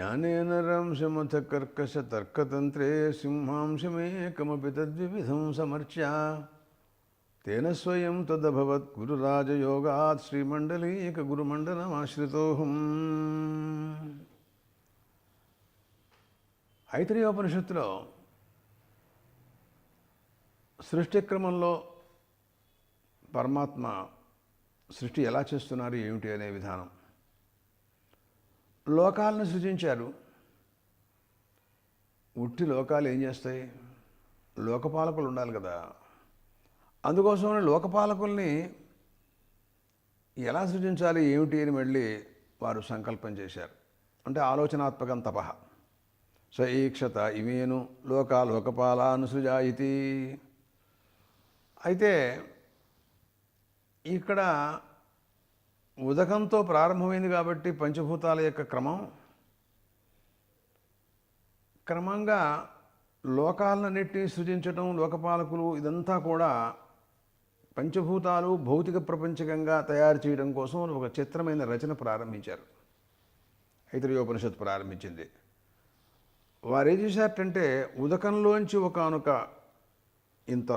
జ్ఞానేన రంశమథ కర్కశ తర్కతంత్రే సింహాంశమేకమపి తద్వివిధం సమర్చ్య తేన స్వయం తదభవత్ గురురాజయోగాత్ శ్రీమండలీక గురుమండలమాశ్రితోహం. ఐతరేయోపనిషత్తులో సృష్టి క్రమంలో పరమాత్మ సృష్టి ఎలా చేస్తున్నారు ఏమిటి అనే విధానం, లోకాలను సృజించారు. ఉట్టి లోకాలు ఏం చేస్తాయి? లోకపాలకులు ఉండాలి కదా. అందుకోసమని లోకపాలకుల్ని ఎలా సృజించాలి ఏమిటి అని మళ్ళీ వారు సంకల్పం చేశారు. అంటే ఆలోచనాత్మకం తపః. స ఈక్షత ఇమేను లోకపాలాను సృజాయితి. అయితే ఇక్కడ ఉదకంతో ప్రారంభమైంది కాబట్టి పంచభూతాల యొక్క క్రమంగా లోకాలన్నింటినీ సృజించటం, లోకపాలకులు ఇదంతా కూడా పంచభూతాలు భౌతిక ప్రపంచకంగా తయారు చేయడం కోసం ఒక చిత్రమైన రచన ప్రారంభించారు. ఐతరేయోపనిషత్తు ప్రారంభించింది. వారు ఏం చేశారంటే ఉదకంలోంచి ఒకానొక ఇంత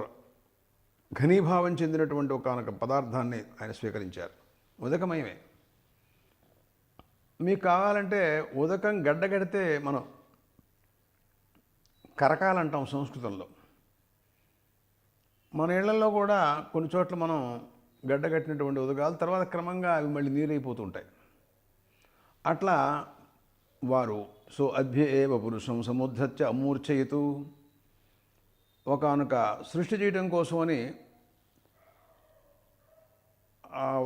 ఘనీభావం చెందినటువంటి ఒకానొక పదార్థాన్ని ఆయన స్వీకరించారు. ఉదకమయమే. మీకు కావాలంటే ఉదకం గడ్డగడితే మనం కరకాలంటాం సంస్కృతంలో. మన ఇళ్లలో కూడా కొన్ని చోట్ల మనం గడ్డగట్టినటువంటి ఉదకాలు తర్వాత క్రమంగా అవి మళ్ళీ నీరైపోతుంటాయి. అట్లా వారు సో అభ్య ఏవ పురుషం సముద్ధత్య అమూర్ఛయితు ఒకానొక సృష్టి చేయడం కోసమని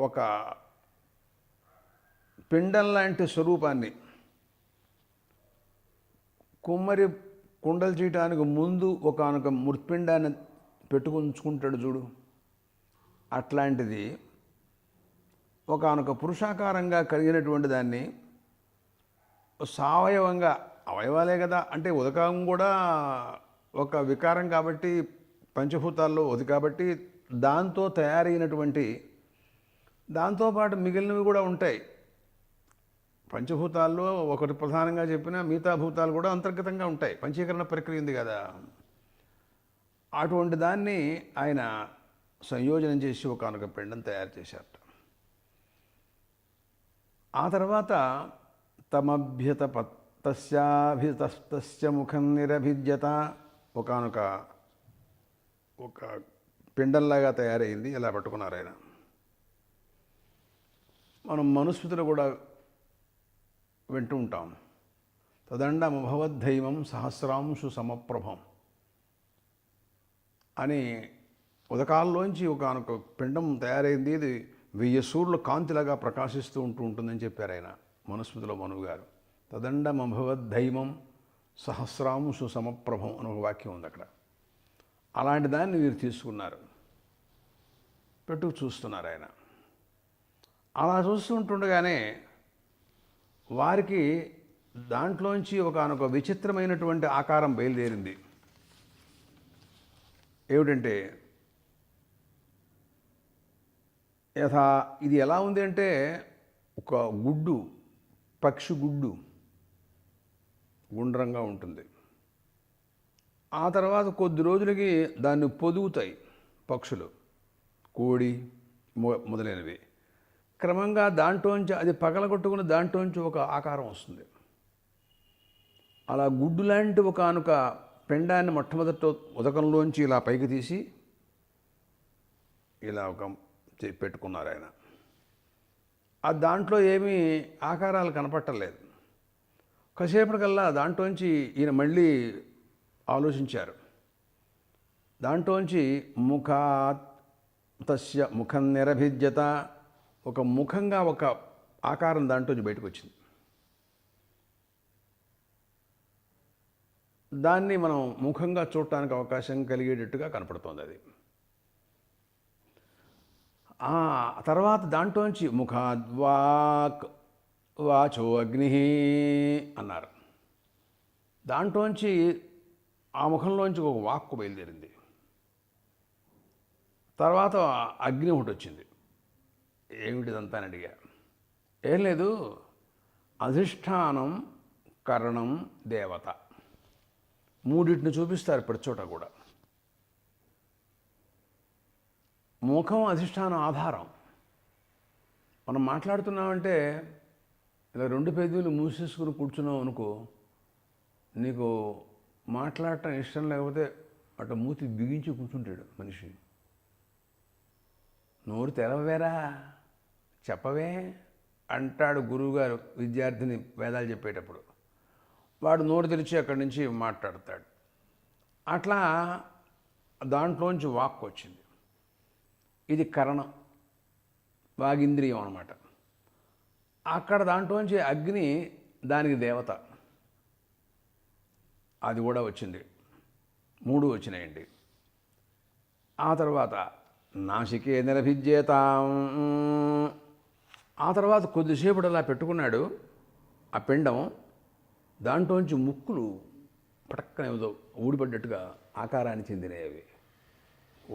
ఒక పిండం లాంటి స్వరూపాన్ని కుమ్మరి కుండలు చేయటానికి ముందు ఒకానొక మృత్పిండాన్ని పెట్టుకుంటాడు చూడు, అట్లాంటిది ఒకానొక పురుషాకారంగా కలిగినటువంటి దాన్ని సావయవంగా, అవయవాలే కదా అంటే ఉదకం కూడా ఒక వికారం కాబట్టి పంచభూతాల్లో ఉంది కాబట్టి దాంతో తయారైనటువంటి, దాంతోపాటు మిగిలినవి కూడా ఉంటాయి. పంచభూతాల్లో ఒకటి ప్రధానంగా చెప్పిన మిగతా భూతాలు కూడా అంతర్గతంగా ఉంటాయి. పంచీకరణ ప్రక్రియ ఉంది కదా. అటువంటి దాన్ని ఆయన సంయోజనం చేసి ఒకనొక పిండం తయారు చేశారట. ఆ తర్వాత తమభ్యత తస్యాభితస్య ముఖం నిరభిద్యత ఒకనొక పిండంలాగా తయారైంది. ఇలా పట్టుకున్నారు ఆయన. మనం మనుస్మృతిలో కూడా వింటూ ఉంటాం. తదండమభవద్ధైవం సహస్రాంశు సమప్రభం అని ఉదకాల్లోంచి ఒకనొక పిండం తయారైంది. ఇది 1000 సూర్యుల కాంతిలాగా ప్రకాశిస్తూ ఉంటుందని చెప్పారు ఆయన మనుస్మృతిలో మనువు గారు. తదండమభవద్ధైవం సహస్రాంశు సమప్రభం అని ఒక వాక్యం ఉంది అక్కడ. అలాంటి దాన్ని వీరు తీసుకున్నారు, పెట్టుకు చూస్తున్నారు ఆయన. అలా చూస్తుంటుండగానే వారికి దాంట్లోంచి ఒకనొక విచిత్రమైనటువంటి ఆకారం బయలుదేరింది. ఏమిటంటే ఇది ఎలా ఉంది అంటే ఒక గుడ్డు, పక్షి గుడ్డు గుండ్రంగా ఉంటుంది. ఆ తర్వాత కొద్ది రోజులకి దాన్ని పొదుగుతాయి పక్షులు, కోడి మొదలైనవి. క్రమంగా దాంట్లోంచి అది పగలగొట్టుకుని దాంట్లోంచి ఒక ఆకారం వస్తుంది. అలా గుడ్డు లాంటి ఒకనొక పిండాన్ని మొట్టమొదట ఉదకంలోంచి ఇలా పైకి తీసి ఇలా పెట్టుకున్నారు ఆయన. ఆ దాంట్లో ఏమీ ఆకారాలు కనపట్టలేదు. కాసేపటికల్లా దాంట్లోంచి ఈయన మళ్ళీ ఆలోచించారు. దాంట్లోంచి తస్య ముఖం నిరభిద్యత ఒక ముఖంగా ఒక ఆకారం దాంట్లోంచి బయటకు వచ్చింది. దాన్ని మనం ముఖంగా చూడటానికి అవకాశం కలిగేటట్టుగా కనపడుతోంది అది. తర్వాత దాంట్లోంచి ముఖాద్వాక్ వాచో అగ్ని అన్నారు. దాంట్లోంచి ఆ ముఖంలోంచి ఒక వాక్కు బయలుదేరింది. తర్వాత అగ్ని ఒకటి వచ్చింది. ఏమిటిదంతా అని అడిగా. ఏం లేదు, అధిష్టానం కరణం దేవత, మూడింటిని చూపిస్తారు ప్రతి చోట కూడా. ముఖం అధిష్టానం ఆధారం. మనం మాట్లాడుతున్నామంటే ఇలా రెండు పెదవులు మూసేసుకుని కూర్చున్నాం అనుకో, నీకు మాట్లాడటం ఇష్టం లేకపోతే అటు మూతి బిగించి కూర్చుంటాడు మనిషి. నోరు తెరవేరా, చెప్పవే అంటాడు గురువుగారు విద్యార్థిని వేదాలు చెప్పేటప్పుడు. వాడు నోరు తెరిచి అక్కడి నుంచి మాట్లాడతాడు. అట్లా దాంట్లోంచి వాక్కు వచ్చింది. ఇది కరణం, వాగింద్రియం అన్నమాట. అక్కడ దాంట్లోంచి అగ్ని దానికి దేవత, అది కూడా వచ్చింది. 3 వచ్చినాయండి. ఆ తర్వాత నాసికే నిరభిజ్యేతాం. ఆ తర్వాత కొద్దిసేపు అలా పెట్టుకున్నాడు ఆ పిండం. దాంట్లోంచి ముక్కులు పటక్కన ఏదో ఊడిపడ్డట్టుగా ఆకారాన్ని చెందినవి అవి.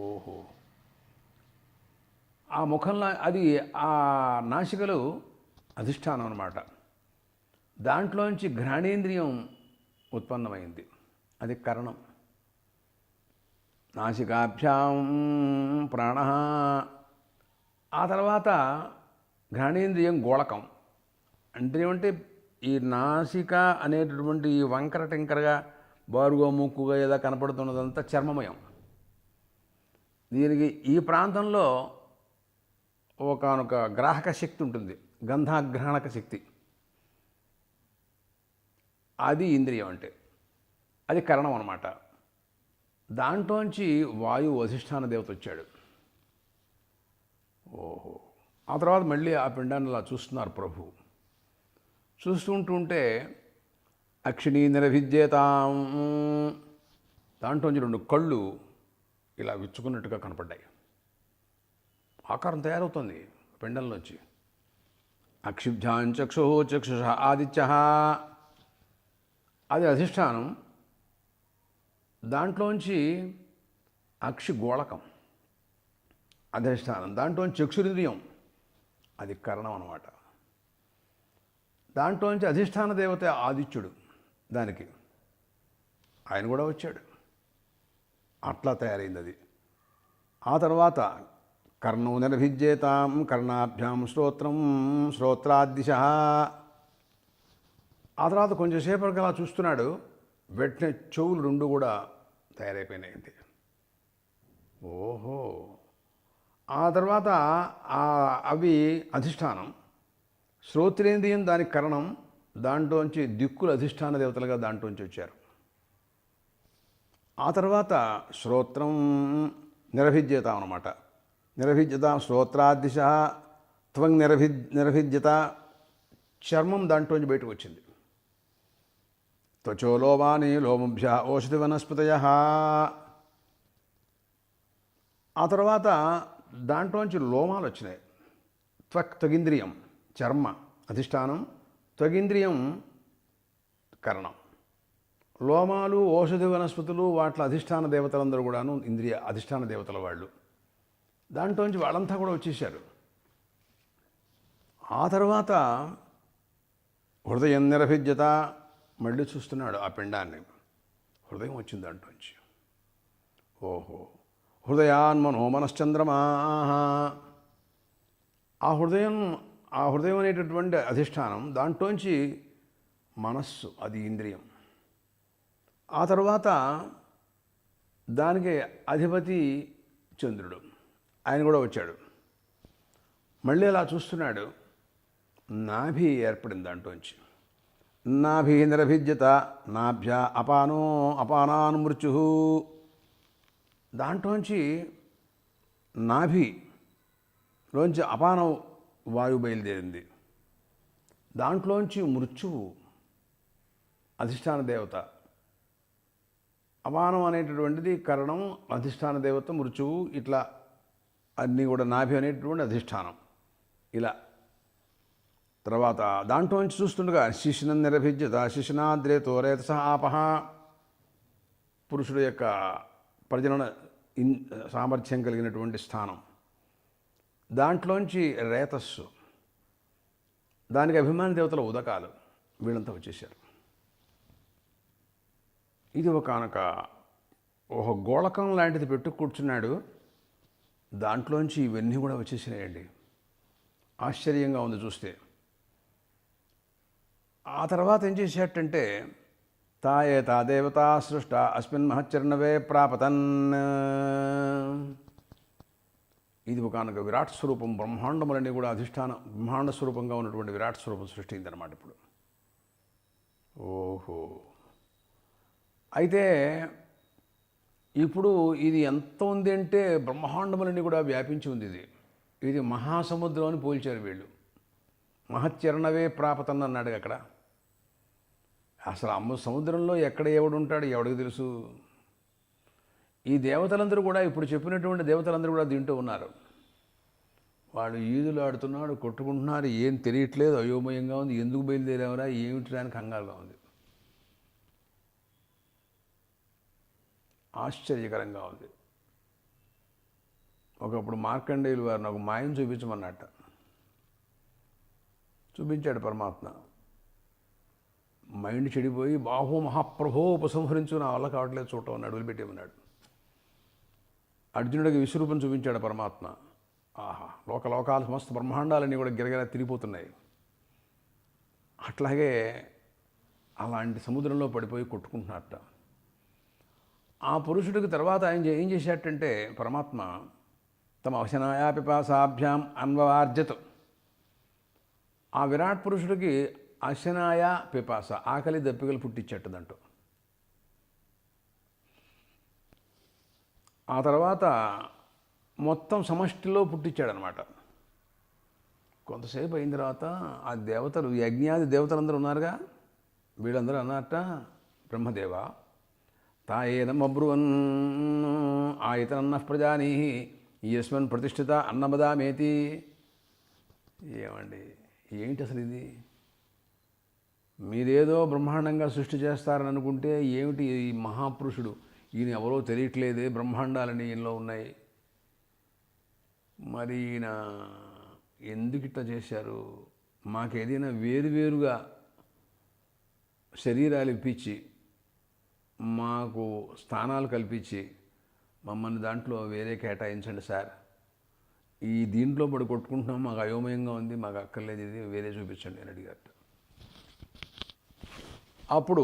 ఓహో, ఆ ముఖంలో అది ఆ నాసికలు అధిష్టానం అన్నమాట. దాంట్లోంచి ఘ్రాణేంద్రియం ఉత్పన్నమైంది, అది కరణం. నాసికాభ్యాం ప్రాణ. ఆ తర్వాత ఘ్రాణేంద్రియం గోళకం. అంటే ఏమంటే ఈ నాసిక అనేటటువంటి ఈ వంకర టెంకరగా బారుగా ముక్కుగా ఏదో కనపడుతున్నదంతా చర్మమయం. దీనికి ఈ ప్రాంతంలో ఒకనొక గ్రాహక శక్తి ఉంటుంది, గంధాగ్రహణక శక్తి. అది ఇంద్రియం అంటే, అది కరణం అన్నమాట. దాంట్లోంచి వాయువు అధిష్టాన దేవత వచ్చాడు. ఓహో, ఆ తర్వాత మళ్ళీ ఆ పిండాన్ని అలా చూస్తున్నారు ప్రభు. చూస్తుంటుంటే అక్షిణీ నిరభిజ్యేతాం, దాంట్లోంచి 2 కళ్ళు ఇలా విచ్చుకున్నట్టుగా కనపడ్డాయి. ఆకారం తయారవుతుంది పిండంలోంచి. అక్షిభ్యాం చక్షు చక్షుష ఆదిత్య, అది అధిష్టానం. దాంట్లోంచి అక్షి గోళకం అధిష్టానం. దాంట్లోంచి చక్షురింద్రియం, అది కరణం అన్నమాట. దాంట్లోంచి అధిష్టాన దేవత ఆదిత్యుడు, దానికి ఆయన కూడా వచ్చాడు. అట్లా తయారైంది అది. ఆ తర్వాత కర్ణం నిరభిజ్యేతాం కర్ణాభ్యాం శ్రోత్రం శ్రోత్రాదిశ. ఆ తర్వాత కొంచెంసేపటికి అలా చూస్తున్నాడు, వెంటనే చెవులు 2 కూడా తయారైపోయినాయి. ఓహో, ఆ తర్వాత అవి అధిష్టానం. శ్రోత్రేంద్రియం దానికి కరణం. దాంట్లోంచి దిక్కులు అధిష్టాన దేవతలుగా దాంట్లోంచి వచ్చారు. ఆ తర్వాత శ్రోత్రం నిరభిజ్యతాం అన్నమాట. నిరభిజ్యత శ్రోత్రాదిశ త్వం నిరభిజ్యత, చర్మం దాంట్లోంచి బయటకు వచ్చింది. త్వచో లోమాని లోమభ్య ఓషధి వనస్పతయ. ఆ తర్వాత దాంట్లోంచి లోమాలు వచ్చినాయి. త్వగింద్రియం చర్మ అధిష్టానం, త్వగింద్రియం కరణం. లోమాలు ఓషధి వనస్పతులు వాటి అధిష్టాన దేవతలందరూ కూడాను ఇంద్రియ అధిష్టాన దేవతల వాళ్ళు. దాంట్లోంచి వాళ్ళంతా కూడా వచ్చేసారు. ఆ తర్వాత హృదయం నిరభిజ్యత, మళ్ళీ చూస్తున్నాడు ఆ పిండాన్ని. హృదయం వచ్చింది దాంట్లోంచి. ఓహో, హృదయాన్మనో మనశ్చంద్రమా. ఆ హృదయం అనేటటువంటి అధిష్టానం, దాంట్లోంచి మనస్సు, అది ఇంద్రియం. ఆ తర్వాత దానికి అధిపతి చంద్రుడు, ఆయన కూడా వచ్చాడు. మళ్ళీ అలా చూస్తున్నాడు, నాభి ఏర్పడింది దాంట్లోంచి. నాభి నిరభిజ్యత నాభ్య అపానాన్ మృత్యు. దాంట్లోంచి నాభిలోంచి అపానం వాయువు బయలుదేరింది. దాంట్లోంచి మృత్యువు అధిష్టాన దేవత. అపానం అనేటటువంటిది కరణం, అధిష్టాన దేవత మృత్యువు, ఇట్లా అన్నీ కూడా నాభి అనేటటువంటి అధిష్టానం. ఇలా తర్వాత దాంట్లోంచి చూస్తుండగా శిశునం నిరభిజ్యత శిశునాద్రేతో రేతస ఆపహ. పురుషుడు యొక్క ప్రజనన సామర్థ్యం కలిగినటువంటి స్థానం. దాంట్లోంచి రేతస్సు, దానికి అభిమాన దేవతల ఉదకాలు, వీళ్ళంతా వచ్చేసారు. ఇది ఒక గోళకం లాంటిది పెట్టు కూర్చున్నాడు. దాంట్లోంచి ఇవన్నీ కూడా వచ్చేసినాయండి. ఆశ్చర్యంగా ఉంది చూస్తే. ఆ తర్వాత ఏం చేసేటంటే తా దేవతా సృష్ట అస్మిన్ మహచ్చరణవే ప్రాపతన్. ఇది ఒకనొక విరాట్ స్వరూపం, బ్రహ్మాండములన్నీ కూడా బ్రహ్మాండ స్వరూపంగా ఉన్నటువంటి విరాట్ స్వరూపం సృష్టిందనమాట ఇప్పుడు. ఓహో, అయితే ఇప్పుడు ఇది ఎంత ఉంది అంటే బ్రహ్మాండములన్నీ కూడా వ్యాపించి ఉంది. ఇది మహాసముద్రం అని పోల్చారు వీళ్ళు. మహచ్చరణవే ప్రాపతన్ అన్నాడు అక్కడ. అసలు సముద్రంలో ఎక్కడ ఎవడు ఉంటాడు, ఎవడికి తెలుసు. ఈ దేవతలందరూ కూడా ఇప్పుడు చెప్పినటువంటి దేవతలందరూ కూడా దీంట్లో ఉన్నారు. వాడు ఈదులు ఆడుతున్నాడు, కొట్టుకుంటున్నారు, ఏం తెలియట్లేదు, అయోమయంగా ఉంది. ఎందుకు బయలుదేరామరా, ఏమిటి అని కంగారుగా ఉంది. ఆశ్చర్యకరంగా ఉంది. ఒకప్పుడు మార్కండేయులు వారిని ఒక మాయం చూపించమన్నట్ట. చూపించాడు పరమాత్మ. మైండ్ చెడిపోయి బాహో మహాప్రభో ఉపసంహరించు, నా వల్ల కావట్లేదు చూడటం అని అడుగులు పెట్టేమన్నాడు. అర్జునుడికి విశ్వరూపం చూపించాడు పరమాత్మ. ఆహా, లోకాలు సమస్త బ్రహ్మాండాలన్నీ కూడా గిరగిర తిరిగిపోతున్నాయి. అట్లాగే అలాంటి సముద్రంలో పడిపోయి కొట్టుకుంటున్నట్ట. ఆ పురుషుడికి తర్వాత ఆయన ఏం చేశాడంటే పరమాత్మ తమ అవశనాయా పిపాసాభ్యాం అన్వవార్జత్. ఆ విరాట్ పురుషుడికి అశనాయ పిపాస, ఆకలి దప్పికలు పుట్టించేట్టదంటూ. ఆ తర్వాత మొత్తం సమష్టిలో పుట్టించాడనమాట. కొంతసేపు అయిన తర్వాత ఆ దేవతలు, యజ్ఞాది దేవతలందరూ ఉన్నారుగా, వీళ్ళందరూ అన్నారట, బ్రహ్మదేవ తాయేదమబ్రువన్ ఆయతనన్న ప్రజానీహి యస్మన్ ప్రతిష్ఠిత అన్నమదామేతి. ఏమండి, ఏంటి అసలు ఇది? మీరేదో బ్రహ్మాండంగా సృష్టి చేస్తారని అనుకుంటే ఏమిటి ఈ మహాపురుషుడు, ఈయన ఎవరో తెలియట్లేదే, బ్రహ్మాండాలని ఈయనలో ఉన్నాయి. మరి ఈయన ఎందుకు ఇట్లా చేశారు? మాకేదైనా వేరువేరుగా శరీరాలు ఇప్పించి, మాకు స్థానాలు కల్పించి, మమ్మల్ని దాంట్లో వేరే కేటాయించండి సార్. ఈ దీంట్లో పడి కొట్టుకుంటున్నాం, మాకు అయోమయంగా ఉంది, మాకు అక్కర్లేదు, ఇది వేరే చూపించండి అని అడిగారు. అప్పుడు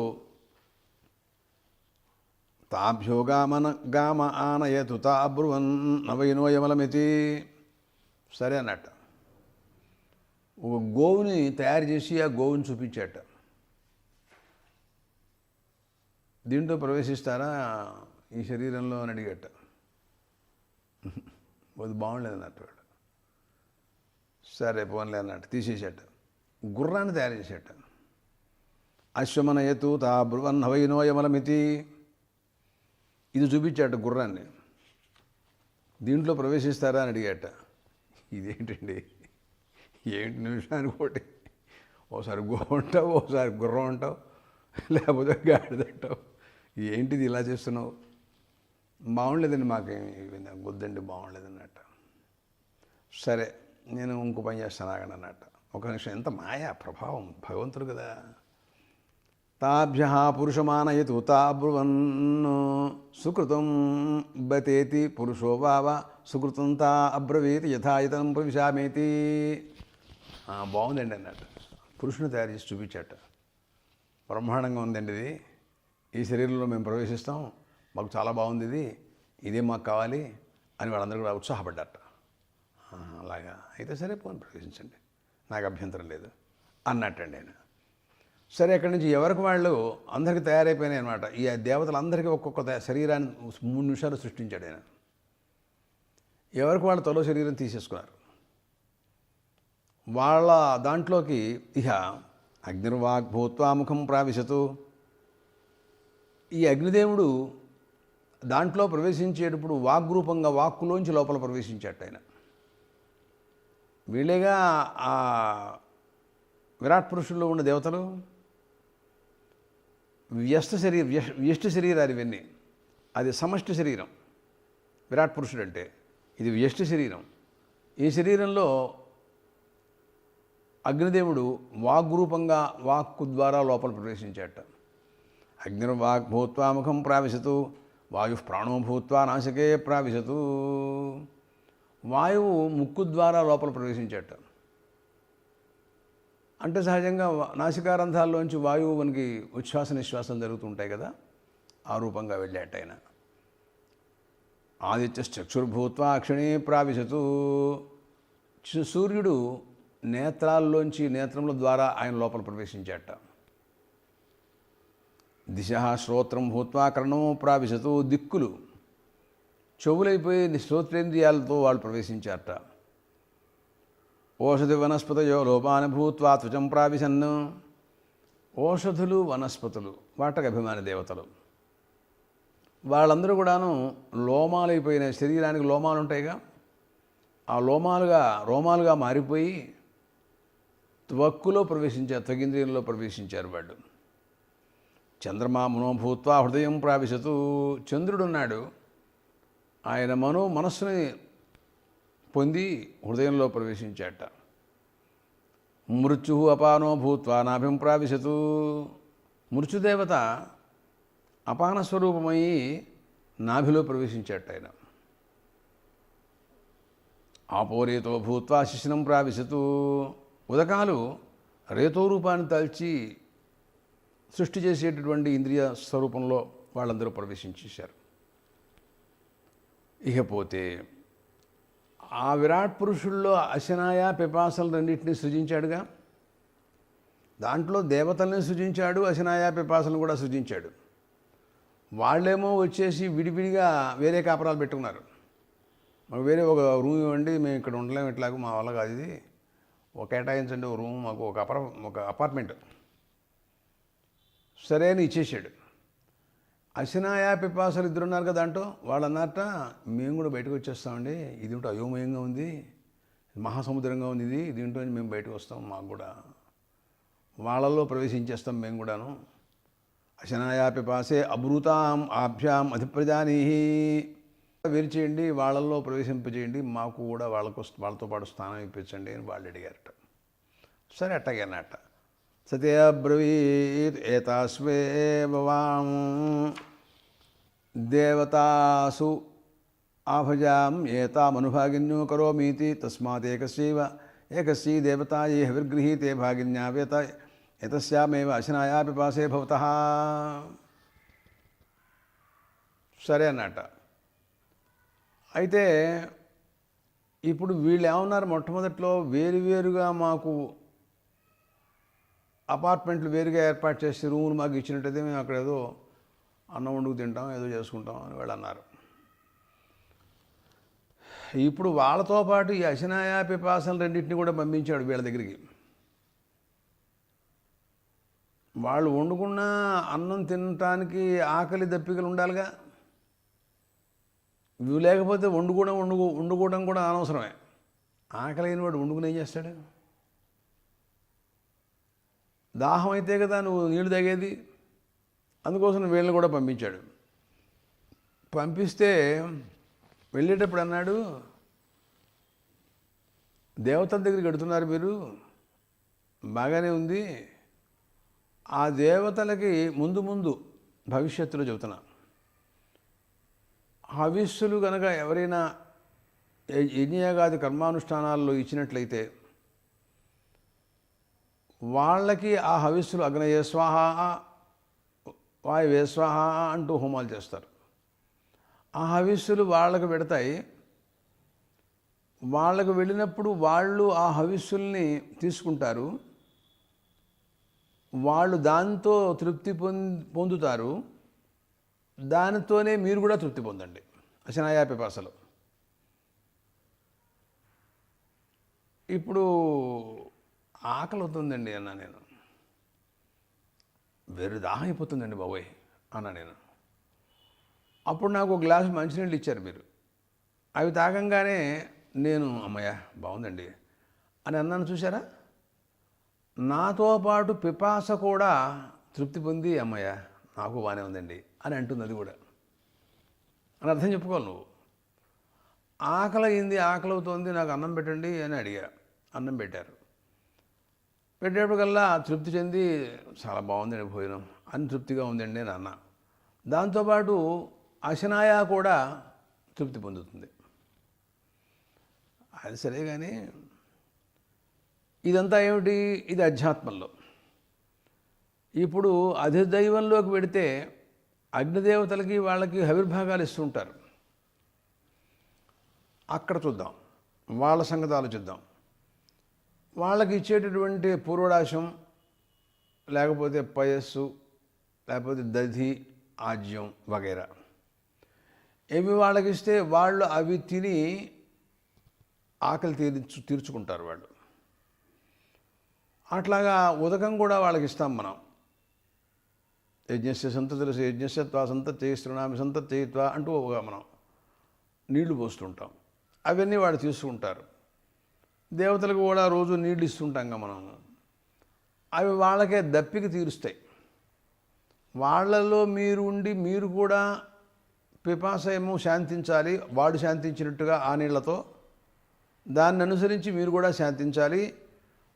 గామ ఆనయతు తాబ్రువన్ నవైనోయమలమితి. సరే అన్నట్ట. ఒక గోవుని తయారు చేసి ఆ గోవుని చూపించాట. దీంట్లో ప్రవేశిస్తారా ఈ శరీరంలో అని అడిగట. అది బాగుండలేదు అన్నట్టు వాడు. సరే పోన్లే అన్నట్టు తీసేసాట. గుర్రాన్ని తయారు చేసేట. అశ్వమనయతు తాబ్రువన్ నవైనోయమలమితి. ఇది చూపించాట గుర్రాన్ని. దీంట్లో ప్రవేశిస్తారా అని అడిగాట. ఇదేంటండి, ఏంటి నిమిషానికి ఒకటి, ఓసారి గో ఉంటావు, ఓసారి గుర్రం ఉంటావు, లేకపోతే గాడిద అంటావు, ఏంటిది ఇలా చేస్తున్నావు? బాగుండలేదండి, మాకేమి వద్దండి, బాగుండలేదన్నట్ట. సరే నేను ఇంకో పని చేస్తాను ఆగండి అన్నట్ట. ఒక నిమిషం, ఎంత మాయా ప్రభావం, భగవంతుడు కదా. తాభ్య పురుషమానయతు తాబ్రువన్ సుకృతం బతేతి పురుషో వావ సుకృతం తా అబ్రవీతి యథాయతనం ప్రవిశామేతి. బాగుందండి అన్నట్టు. పురుషుని తయారు చేసి చూపించాట. బ్రహ్మాండంగా ఉందండి ఇది, ఈ శరీరంలో మేము ప్రవేశిస్తాం, మాకు చాలా బాగుంది, ఇదే మాకు కావాలి అని వాళ్ళందరూ కూడా ఉత్సాహపడ్డారట. అలాగా, అయితే సరే పోని ప్రవేశించండి, నాకు అభ్యంతరం లేదు అన్నట్టండి ఆయన. సరే, అక్కడి నుంచి ఎవరికి వాళ్ళు అందరికీ తయారైపోయినాయి అనమాట. ఈ దేవతలందరికీ ఒక్కొక్క శరీరాన్ని 3 నిమిషాలు సృష్టించాడు ఆయన. ఎవరికి వాళ్ళు తలో శరీరం తీసేసుకున్నారు. వాళ్ళ దాంట్లోకి ఇహ అగ్నిర్వాగ్భూత్వా ముఖం ప్రావిశతు. ఈ అగ్నిదేవుడు దాంట్లో ప్రవేశించేటప్పుడు వాగ్రూపంగా వాక్కులోంచి లోపల ప్రవేశించాట ఆయన. వీళ్ళేగా ఆ విరాట్ పురుషుల్లో ఉన్న దేవతలు. వ్యష్టి శరీరాలు ఇవన్నీ. అది సమష్టి శరీరం విరాట్ పురుషుడు అంటే. ఇది వ్యష్టి శరీరం. ఈ శరీరంలో అగ్నిదేవుడు వాగ్రూపంగా వాక్కు ద్వారా లోపల ప్రవేశించాట. అగ్నిర్వాక్ భూత్వా ముఖం ప్రావిశతు వాయు ప్రాణో భూత్వా నాసికే ప్రావిశతు. వాయువు ముక్కు ద్వారా లోపల ప్రవేశించేట. అంటే సహజంగా నాసికారంధ్రాల్లోంచి వాయువు మనకి ఉచ్ఛ్వాస నిశ్వాసం జరుగుతుంటాయి కదా, ఆ రూపంగా వెళ్ళేట ఆయన. ఆదిత్యశ్చక్షుర్భూత్వా అక్షిణే ప్రావిశతు. సూర్యుడు నేత్రాల్లోంచి నేత్రముల ద్వారా ఆయన లోపల ప్రవేశించేట. దిశ శ్రోత్రం భూత్వా కర్ణో ప్రావిశతు. దిక్కులు చెవులైపోయి శ్రోత్రేంద్రియాలతో వాళ్ళు ప్రవేశించారట. ఓషధి వనస్పతయో లోపాన భూత్వా త్వచం ప్రావిశన్. ఓషధులు వనస్పతులు వాటికి అభిమాని దేవతలు, వాళ్ళందరూ కూడాను లోమాలైపోయిన శరీరానికి లోమాలు ఉంటాయిగా, ఆ రోమాలుగా మారిపోయి త్వక్కులో ప్రవేశించారు, త్వగింద్రియంలో ప్రవేశించారు వాళ్ళు. చంద్రమా మనోభూత్వా హృదయం ప్రావిశతు. చంద్రుడున్నాడు, ఆయన మనస్సుని పొంది హృదయంలో ప్రవేశించాట. మృత్యు అపానో భూత్వా నాభిం ప్రావిశతు. మృత్యుదేవత అపాన స్వరూపమయ్యి నాభిలో ప్రవేశించాట ఆయన. ఆపోరేతో భూత్వా శిశినం ప్రావిశతు. ఉదకాలు రేతో రూపాన్ని దాల్చి సృష్టి చేసేటటువంటి ఇంద్రియ స్వరూపంలో వాళ్ళందరూ ప్రవేశించేశారు. ఇకపోతే ఆ విరాట్ పురుషుల్లో అశనాయ పిపాసలు రెండింటినీ సృజించాడుగా. దాంట్లో దేవతల్ని సృజించాడు, అశనాయ పిపాసలను కూడా సృజించాడు. వాళ్ళేమో వచ్చేసి విడివిడిగా వేరే కాపరాలు పెట్టుకున్నారు. మాకు వేరే ఒక రూమ్ ఇవ్వండి, మేము ఇక్కడ ఉండలేము, ఇట్లాగూ మా వల్ల కాదు, ఇది ఒక కేటాయించండి ఒక రూమ్, మాకు ఒక అపార్ట్మెంట్ సరే అని ఇచ్చేసాడు. అశనాయ పిపాసలు ఇద్దరున్నారు కదా దాంట్లో, వాళ్ళు అన్నారట మేము కూడా బయటకు వచ్చేస్తామండి, ఇది ఉంటే అయోమయంగా ఉంది, మహాసముద్రంగా ఉంది, దీంట్లో మేము బయటకు వస్తాం, మాకు కూడా వాళ్ళల్లో ప్రవేశించేస్తాం మేము కూడాను. అశనాయ పిపాసే అభృతాం ఆభ్యాం అధిప్రజానీహి. వేరు చేయండి, వాళ్ళల్లో ప్రవేశింపజేయండి, మాకు కూడా వాళ్ళతో పాటు స్థానం ఇప్పించండి అని వాళ్ళు అడిగారట. సరే అట్టగే అన్నట్ట. సతే అబ్రవీత్ ఏతాస్వేవాం దేవతాసు ఆభజాం ఏతామనుభాగిన్యో కరోమీతి తస్మాత్ ఏకస్యై దేవతాయై హవిర్గృహీతే భాగిన్యా ఏతస్యామేవ అశనాయా పిపాసే భవతః. సరే అన్నట్ట. అయితే ఇప్పుడు వీళ్ళు ఏమన్నారు, మొట్టమొదట్లో వేరువేరుగా మాకు అపార్ట్మెంట్లు వేరుగా ఏర్పాటు చేసి రూములు మాకు ఇచ్చినట్టయితే మేము అక్కడ ఏదో అన్నం వండుకు తింటాం, ఏదో చేసుకుంటాం అని వాళ్ళు అన్నారు. ఇప్పుడు వాళ్ళతో పాటు ఈ అశనాయ పిపాసలు రెండింటిని కూడా పంపించాడు వీళ్ళ దగ్గరికి. వాళ్ళు వండుకున్న అన్నం తినటానికి ఆకలి దప్పికలు ఉండాలిగా, ఇవి లేకపోతే వండుకోవడం కూడా అనవసరమే. ఆకలి అయిన వాడు వండుకుని ఏం చేస్తాడు? దాహం అయితే కదా నువ్వు నీళ్లు తాగేది. అందుకోసం వీళ్ళని కూడా పంపించాడు. పంపిస్తే వెళ్ళేటప్పుడు అన్నాడు, దేవతల దగ్గరికి వెడుతున్నారు మీరు, బాగానే ఉంది, ఆ దేవతలకి ముందు భవిష్యత్తులో చెబుతున్నా, హవిస్సులు కనుక ఎవరైనా యజ్ఞయాగాది కర్మానుష్ఠానాల్లో ఇచ్చినట్లయితే వాళ్ళకి ఆ హవిస్సులు అగ్నయే స్వాహ వాయువే స్వాహ అంటూ హోమాలు చేస్తారు. ఆ హవిస్సులు వాళ్ళకు పెడతాయి. వాళ్ళకు వెళ్ళినప్పుడు వాళ్ళు ఆ హవిస్సుల్ని తీసుకుంటారు, వాళ్ళు దాంతో తృప్తి పొందుతారు. దానితోనే మీరు కూడా తృప్తి పొందండి. అశనాయ పిపాసలు. ఇప్పుడు ఆకలి అవుతుందండి అన్నా నేను, వేరు దాహం అయిపోతుందండి బాబోయ్ అన్నా నేను. అప్పుడు నాకు ఒక గ్లాసు మంచినీళ్ళు ఇచ్చారు మీరు. అవి తాగంగానే నేను అమ్మయ్య బాగుందండి అని అన్నాను. చూసారా, నాతో పాటు పిపాస కూడా తృప్తి పొంది అమ్మయ్య నాకు బాగానే ఉందండి అని అంటుంది. అది కూడా అని అర్థం చెప్పుకోవాలి నువ్వు. ఆకలి అయింది, ఆకలి అవుతోంది, నాకు అన్నం పెట్టండి అని అడిగా. అన్నం పెట్టారు. పెట్టేప్పటికల్లా తృప్తి చెంది చాలా బాగుందండి భోజనం అని తృప్తిగా ఉందండి అని అన్నా. దాంతోపాటు అశనాయ కూడా తృప్తి పొందుతుంది. అది సరే కానీ ఇదంతా ఏమిటి? ఇది అధ్యాత్మంలో. ఇప్పుడు అధిదైవంలోకి పెడితే అగ్నిదేవతలకి వాళ్ళకి ఆవిర్భాగాలు ఇస్తుంటారు. అక్కడ చూద్దాం, వాళ్ళ సంగతి ఆలోచిద్దాం. వాళ్ళకి ఇచ్చేటటువంటి పూర్వడాశం, లేకపోతే పయస్సు, లేకపోతే దధి, ఆజ్యం వగైరా ఇవి వాళ్ళకి ఇస్తే వాళ్ళు అవి తిని ఆకలి తీర్చుకుంటారు వాళ్ళు. అట్లాగా ఉదకం కూడా వాళ్ళకి ఇస్తాం మనం. యజ్ఞస్య సంతతులసి యజ్ఞస్యత్వా సంతత్యయిస్తున్నామి సంతత్యయిత్వా అంటూ మనం నీళ్లు పోస్తుంటాం. అవన్నీ వాళ్ళు తీసుకుంటారు. దేవతలకు కూడా రోజు నీళ్ళు ఇస్తుంటాం మనం. అవి వాళ్ళకే దప్పికి తీరుస్తాయి. వాళ్ళలో మీరు ఉండి మీరు కూడా పిపాస ఏమో శాంతించాలి, వాడు శాంతించినట్టుగా ఆ నీళ్లతో. దాన్ని అనుసరించి మీరు కూడా శాంతించాలి.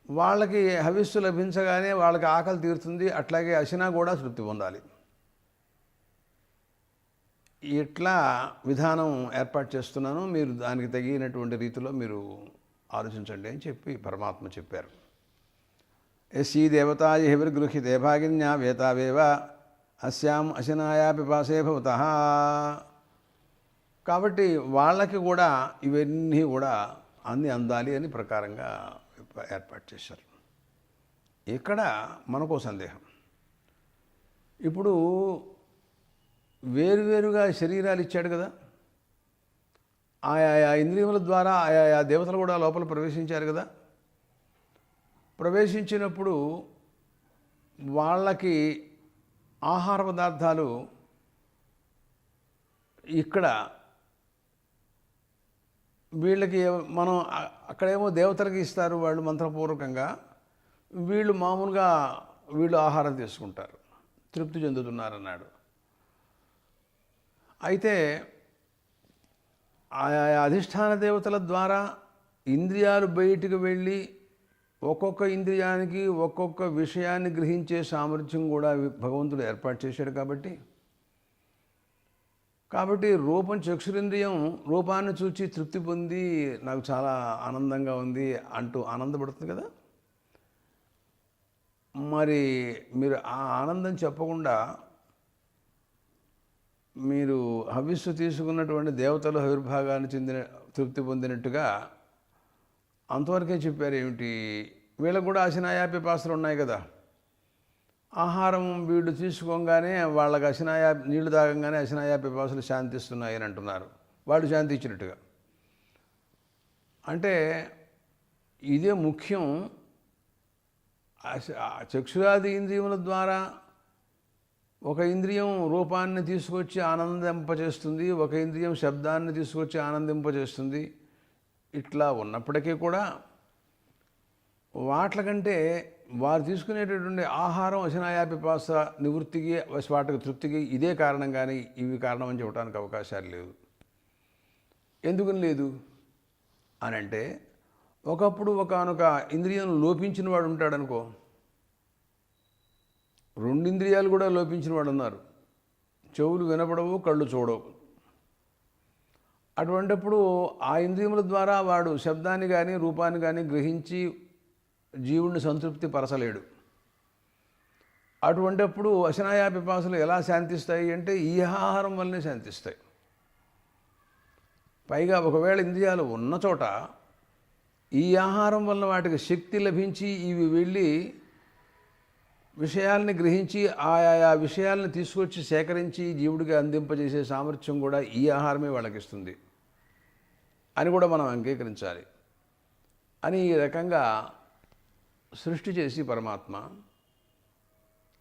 వాళ్ళకి హవిస్సు లభించగానే వాళ్ళకి ఆకలి తీరుతుంది. అట్లాగే అశనా కూడా తృప్తి పొందాలి. ఇట్లా విధానం ఏర్పాటు చేస్తున్నాను, మీరు దానికి తగినటువంటి రీతిలో మీరు ఆలోచించండి అని చెప్పి పరమాత్మ చెప్పారు. యస్యీ దేవతా యహిర్గృహ్యతే భాగిన్యా వేతావేవ అస్యాం అశనాయా పిపాసే భవతః. కాబట్టి వాళ్ళకి కూడా ఇవన్నీ కూడా అన్నీ అందాలి అని ప్రకారంగా ఏర్పాటు చేశారు. ఇక్కడ మనకో సందేహం. ఇప్పుడు వేరువేరుగా శరీరాలు ఇచ్చాడు కదా, ఆయా ఇంద్రియముల ద్వారా ఆయా దేవతలు కూడా లోపల ప్రవేశించారు కదా. ప్రవేశించినప్పుడు వాళ్ళకి ఆహార పదార్థాలు ఇక్కడ వీళ్ళకి మనం అక్కడేమో దేవతలకి ఇస్తారు వాళ్ళు మంత్రపూర్వకంగా, వీళ్ళు మామూలుగా వీళ్ళు ఆహారం తీసుకుంటారు, తృప్తి చెందుతున్నారన్నాడు. అయితే ఆయా అధిష్టాన దేవతల ద్వారా ఇంద్రియాలు బయటికి వెళ్ళి ఒక్కొక్క ఇంద్రియానికి ఒక్కొక్క విషయాన్ని గ్రహించే సామర్థ్యం కూడా భగవంతుడు ఏర్పాటు చేశాడు. కాబట్టి రూపం, చక్షురింద్రియం రూపాన్ని చూచి తృప్తి పొంది నాకు చాలా ఆనందంగా ఉంది అంటూ ఆనందపడుతుంది కదా. మరి మీరు ఆ ఆనందం చెప్పకుండా మీరు హవిస్సు తీసుకున్నటువంటి దేవతలు ఆవిర్భాగాన్ని చెందిన తృప్తి పొందినట్టుగా అంతవరకే చెప్పారు. ఏమిటి? వీళ్ళకు కూడా అశనాయా పిపాసలు ఉన్నాయి కదా. ఆహారం వీళ్ళు తీసుకోగానే వాళ్ళకి అశనాయా నీళ్లు తాగంగానే అశనాయా పిపాసలు శాంతిస్తున్నాయి అని అంటున్నారు. వాళ్ళు శాంతి ఇచ్చినట్టుగా. అంటే ఇదే ముఖ్యం. చక్షురాది ఇంద్రియముల ద్వారా ఒక ఇంద్రియం రూపాన్ని తీసుకొచ్చి ఆనందింపజేస్తుంది, ఒక ఇంద్రియం శబ్దాన్ని తీసుకొచ్చి ఆనందింపజేస్తుంది. ఇట్లా ఉన్నప్పటికీ కూడా వాట్లకంటే వారు తీసుకునేటటువంటి ఆహారం అశనాయా పిపాస నివృత్తికి వాటికి తృప్తికి ఇదే కారణం, కానీ ఇవి కారణం అని చెప్పడానికి అవకాశాలు లేవు. ఎందుకని లేదు అని అంటే, ఒకప్పుడు ఒకానొక ఇంద్రియం లోపించిన వాడు ఉంటాడు అనుకో, రెండు ఇంద్రియాలు కూడా లోపించిన వాడు ఉన్నారు. చెవులు వినపడవు, కళ్ళు చూడవు. అటువంటిప్పుడు ఆ ఇంద్రియముల ద్వారా వాడు శబ్దాన్ని కానీ రూపాన్ని కానీ గ్రహించి జీవుణ్ణి సంతృప్తి పరచలేడు. అటువంటిప్పుడు అశనాయా పిపాసలు ఎలా శాంతిస్తాయి అంటే ఈ ఆహారం వల్లనే శాంతిస్తాయి. పైగా ఒకవేళ ఇంద్రియాలు ఉన్న చోట ఈ ఆహారం వల్ల వాటికి శక్తి లభించి ఇవి వెళ్ళి విషయాల్ని గ్రహించి ఆయా విషయాలను తీసుకొచ్చి సేకరించి జీవుడికి అందింపజేసే సామర్థ్యం కూడా ఈ ఆహారమే వాళ్ళకి ఇస్తుంది అని కూడా మనం అంగీకరించాలి. అని ఈ రకంగా సృష్టి చేసి పరమాత్మ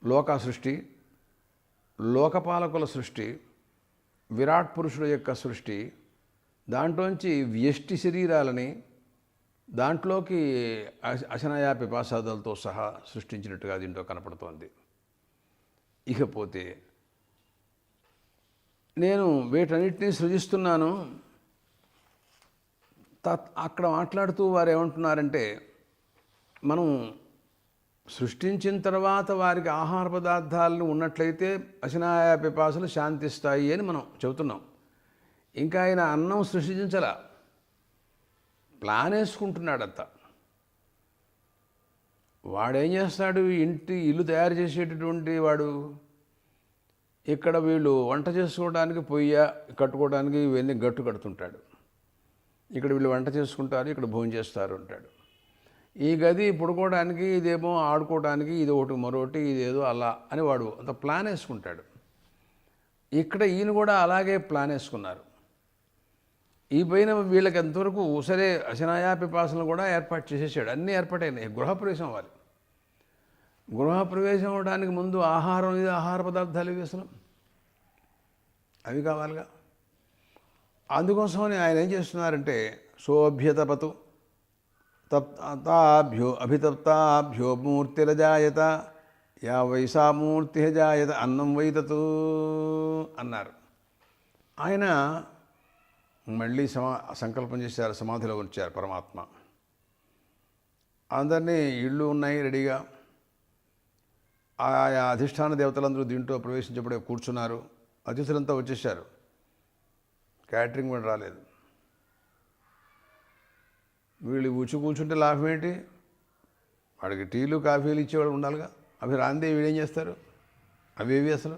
లోక సృష్టి, లోకపాలకుల సృష్టి, విరాట్ పురుషుడు యొక్క సృష్టి, దాంట్లోంచి వ్యష్టి శరీరాలని దాంట్లోకి అశనాయా పిపాసాదులతో సహా సృష్టించినట్టుగా దీంట్లో కనపడుతోంది. ఇకపోతే నేను వీటన్నిటినీ సృజిస్తున్నాను. అక్కడ మాట్లాడుతూ వారు ఏమంటున్నారంటే, మనం సృష్టించిన తర్వాత వారికి ఆహార పదార్థాలను ఉన్నట్లయితే అశనాయ పిపాసలు శాంతిస్తాయి అని మనం చెబుతున్నాం. ఇంకా ఆయన అన్నం సృష్టించలా, ప్లాన్ వేసుకుంటున్నాడంతా. వాడేం చేస్తాడు, ఇల్లు తయారు చేసేటటువంటి వాడు ఇక్కడ వీళ్ళు వంట చేసుకోవడానికి పొయ్య కట్టుకోవడానికి ఇవన్నీ గట్టు కడుతుంటాడు. ఇక్కడ వీళ్ళు వంట చేసుకుంటారు, ఇక్కడ భోజనం చేస్తారు అంటాడు. ఈ గది పడుకోవడానికి, ఇదేమో ఆడుకోవడానికి, ఇది ఒకటి మరొకటి, ఇదేదో అలా అని వాడు అంత ప్లాన్ వేసుకుంటాడు. ఇక్కడ ఈయన కూడా అలాగే ప్లాన్ వేసుకున్నారు. ఈ పైన వీళ్ళకి ఎంతవరకు సరే అశనాయ పిపాసలను కూడా ఏర్పాటు చేసేసాడు. అన్నీ ఏర్పాటైనాయి. గృహప్రవేశం అవ్వాలి. గృహప్రవేశం అవ్వడానికి ముందు ఆహార పదార్థాలు వేస్తున్నాం, అవి కావాలిగా. అందుకోసమని ఆయన ఏం చేస్తున్నారంటే సోభ్యతపతు తప్తాభ్యో అభితప్తాభ్యో మూర్తిరజాయత యా వైసా మూర్తి జాయత అన్నం వైతతు అన్నారు. ఆయన మళ్ళీ సంకల్పం చేశారు, సమాధిలో ఉంచారు పరమాత్మ. అందరినీ ఇళ్ళు ఉన్నాయి రెడీగా. ఆయా అధిష్టాన దేవతలందరూ దీంట్లో ప్రవేశించబడే కూర్చున్నారు. అతిథులంతా వచ్చేసారు. క్యాటరింగ్ కూడా రాలేదు. వీళ్ళు కూర్చుంటే లాభం ఏంటి? వాడికి టీలు కాఫీలు ఇచ్చేవాడు ఉండాలిగా. అవి రాందే వీడేం చేస్తారు? అవేవి అసలు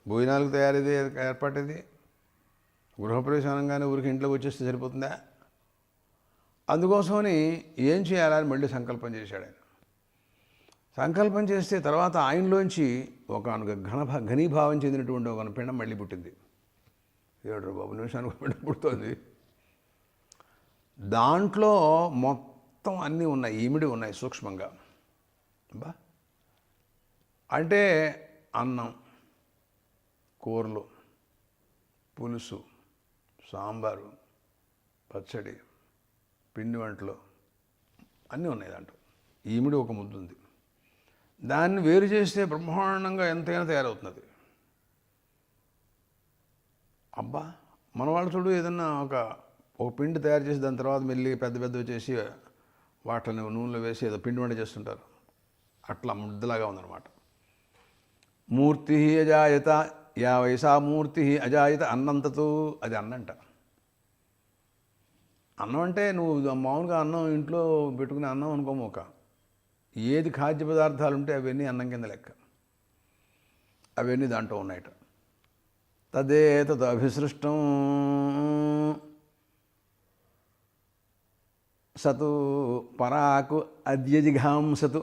భోజనాలకు తయారీది ఏర్పాటేది. గృహప్రవేశం అనగానే ఊరికి ఇంట్లోకి వచ్చేస్తే సరిపోతుందా? అందుకోసమని ఏం చేయాలని మళ్ళీ సంకల్పం చేశాడు ఆయన. సంకల్పం చేస్తే తర్వాత ఆయనలోంచి ఒక ఘనీభావం చెందినటువంటి ఒక పిండం మళ్ళీ పుట్టింది. 7 బాబు నిమిషానికి పిండం పుడుతోంది. దాంట్లో మొత్తం అన్నీ ఉన్నాయి, ఈమిడి ఉన్నాయి సూక్ష్మంగా. బా అంటే అన్నం, కూరలు, పులుసు, సాంబారు, పచ్చడి, పిండి వంటలు అన్నీ ఉన్నాయి దాంట్లో. ఈమిడి ఒక ముద్ద ఉంది. దాన్ని వేరు చేస్తే బ్రహ్మాండంగా ఎంతైనా తయారవుతున్నది. అబ్బా మన వాళ్ళు చూడు, ఏదన్నా ఒక పిండి తయారు చేసి దాని తర్వాత మెల్లి పెద్దవి చేసి వాటిని నూనెలో వేసి ఏదో పిండి వంట చేస్తుంటారు. అట్లా ముద్దలాగా ఉందన్నమాట. మూర్తి అజాయత యా వైసా మూర్తి అజాయత అన్నంతతో, అది అన్నంట. అన్నం అంటే నువ్వు మామూలుగా అన్నం ఇంట్లో పెట్టుకునే అన్నం అనుకోమోక, ఏది ఖాద్య పదార్థాలు ఉంటే అవన్నీ అన్నం కింద లెక్క. అవన్నీ దాంట్లో ఉన్నాయట. తదేతత్ అభిసృష్టం సతు పరాకు అద్యజిఘాంసతు.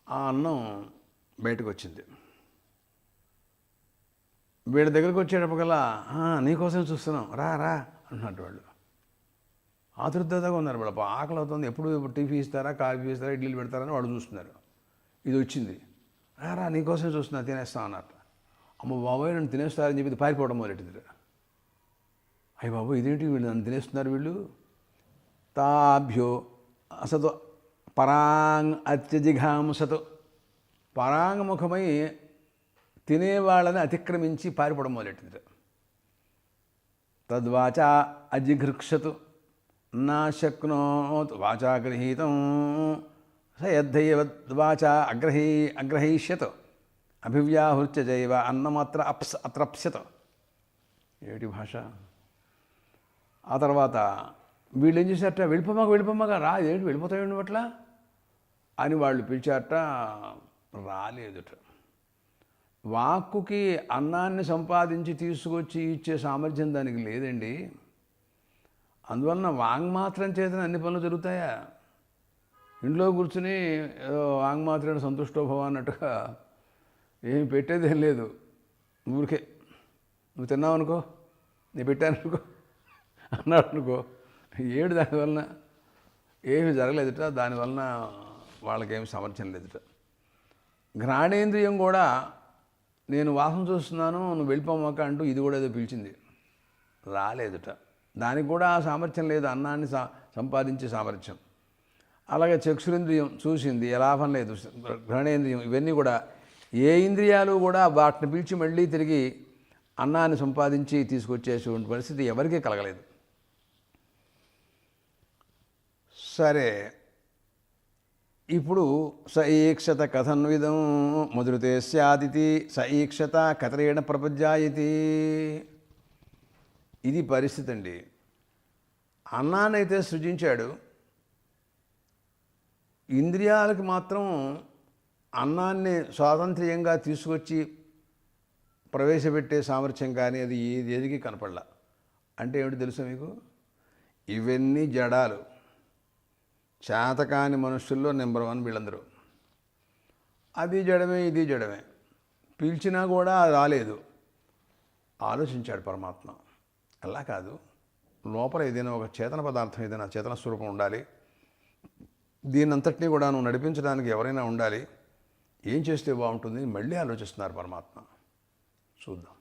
ఆ అన్నం బయటకు వచ్చింది. వీళ్ళ దగ్గరికి వచ్చేటప్పటికల్లా నీకోసం చూస్తున్నాం, రా రా అంటున్నట్టు వాళ్ళు ఆతృతగా ఉన్నారు. వీళ్ళ ఆకలి అవుతుంది, ఎప్పుడు టిఫీ ఇస్తారా, కాఫీ ఇస్తారా, ఇడ్లీలు పెడతారని వాడు చూస్తున్నారు. ఇది వచ్చింది, రా నీకోసం చూస్తున్నా, తినేస్తాం అన్నట్టు. అమ్మ బాబోయ్ నన్ను తినేస్తారని చెప్పి పారిపోవడం మొదలెట్టింది. అయ్య బాబు ఇదేంటి వీళ్ళు నన్ను తినేస్తున్నారు వీళ్ళు. తాభ్యో అసతు పరాంగ్ అత్యజిఘాంసతు, పరాంగముఖమై తినేవాళ్ళని అతిక్రమించి పారిపోవడం మొదలెట్టింది. తద్వాచా అజిఘృక్షతు నా శక్నోత్ వాచా గృహీతం స యద్ధైవద్వాచా అగ్రహీష్యత్ అభివ్యాహృత్య జైవ అన్నమాత్ర అత్రప్స్యత. ఏటి భాష. ఆ తర్వాత వీళ్ళు ఏం చేశారట, వెళ్ళిపోమ్మగా రా, ఏంటి వెళ్ళిపోతాయండి అట్లా అని వాళ్ళు పిలిచారట. రాలేదుట. వాక్కుకి అన్నాన్ని సంపాదించి తీసుకొచ్చి ఇచ్చే సామర్థ్యం దానికి లేదండి. అందువలన వాంగ్మాత్రం చేతనే అన్ని పనులు జరుగుతాయా? ఇంట్లో కూర్చుని వాంగ్మాత్రం సంతుష్టోభవ అన్నట్టుగా ఏమి పెట్టేదేం లేదు. ఊరికే నువ్వు తిన్నావు అనుకో, నేను పెట్టాను అనుకో అన్నాడు అనుకో, ఏడు దానివలన ఏమి జరగలేదుట. దానివలన వాళ్ళకేమి సామర్థ్యం లేదుట. ఘ్రాణేంద్రియం కూడా నేను వాసన చూస్తున్నాను, నువ్వు వెళ్ళిపోమాక అంటూ ఇది కూడా ఏదో పిలిచింది, రాలేదుట. దానికి కూడా ఆ సామర్థ్యం లేదు, అన్నాన్ని సంపాదించే సామర్థ్యం. అలాగే చక్షురింద్రియం చూసింది, లాభం లేదు. ఘ్రాణేంద్రియం, ఇవన్నీ కూడా ఏ ఇంద్రియాలు కూడా వాటిని పిలిచి మళ్ళీ తిరిగి అన్నాన్ని సంపాదించి తీసుకొచ్చేటువంటి పరిస్థితి ఎవరికీ కలగలేదు. సరే, ఇప్పుడు స ఈక్షత కథన్విదం మధురతే స్యాదితి స ఈక్షత కథరేణ ప్రపంచాయతి. ఇది పరిస్థితి అండి. అన్నాన్నైతే సృజించాడు, ఇంద్రియాలకు మాత్రం అన్నాన్ని స్వాతంత్ర్యంగా తీసుకొచ్చి ప్రవేశపెట్టే సామర్థ్యం కానీ అది ఏదికి కనపడలా. అంటే ఏమిటి తెలుసా మీకు? ఇవన్నీ జడాలు, చేతకాని మనుషుల్లో నెంబర్ 1 వీళ్ళందరూ. అది జడమే, ఇది జడమే. పిలిచినా కూడా రాలేదు. ఆలోచించాడు పరమాత్మ. అలా కాదు, లోపల ఏదైనా ఒక చేతన పదార్థం, ఏదైనా చేతన స్వరూపం ఉండాలి. దీనంతటినీ కూడా నువ్వు నడిపించడానికి ఎవరైనా ఉండాలి. ఏం చేస్తే బాగుంటుంది మళ్ళీ ఆలోచిస్తున్నారు పరమాత్మ. చూద్దాం.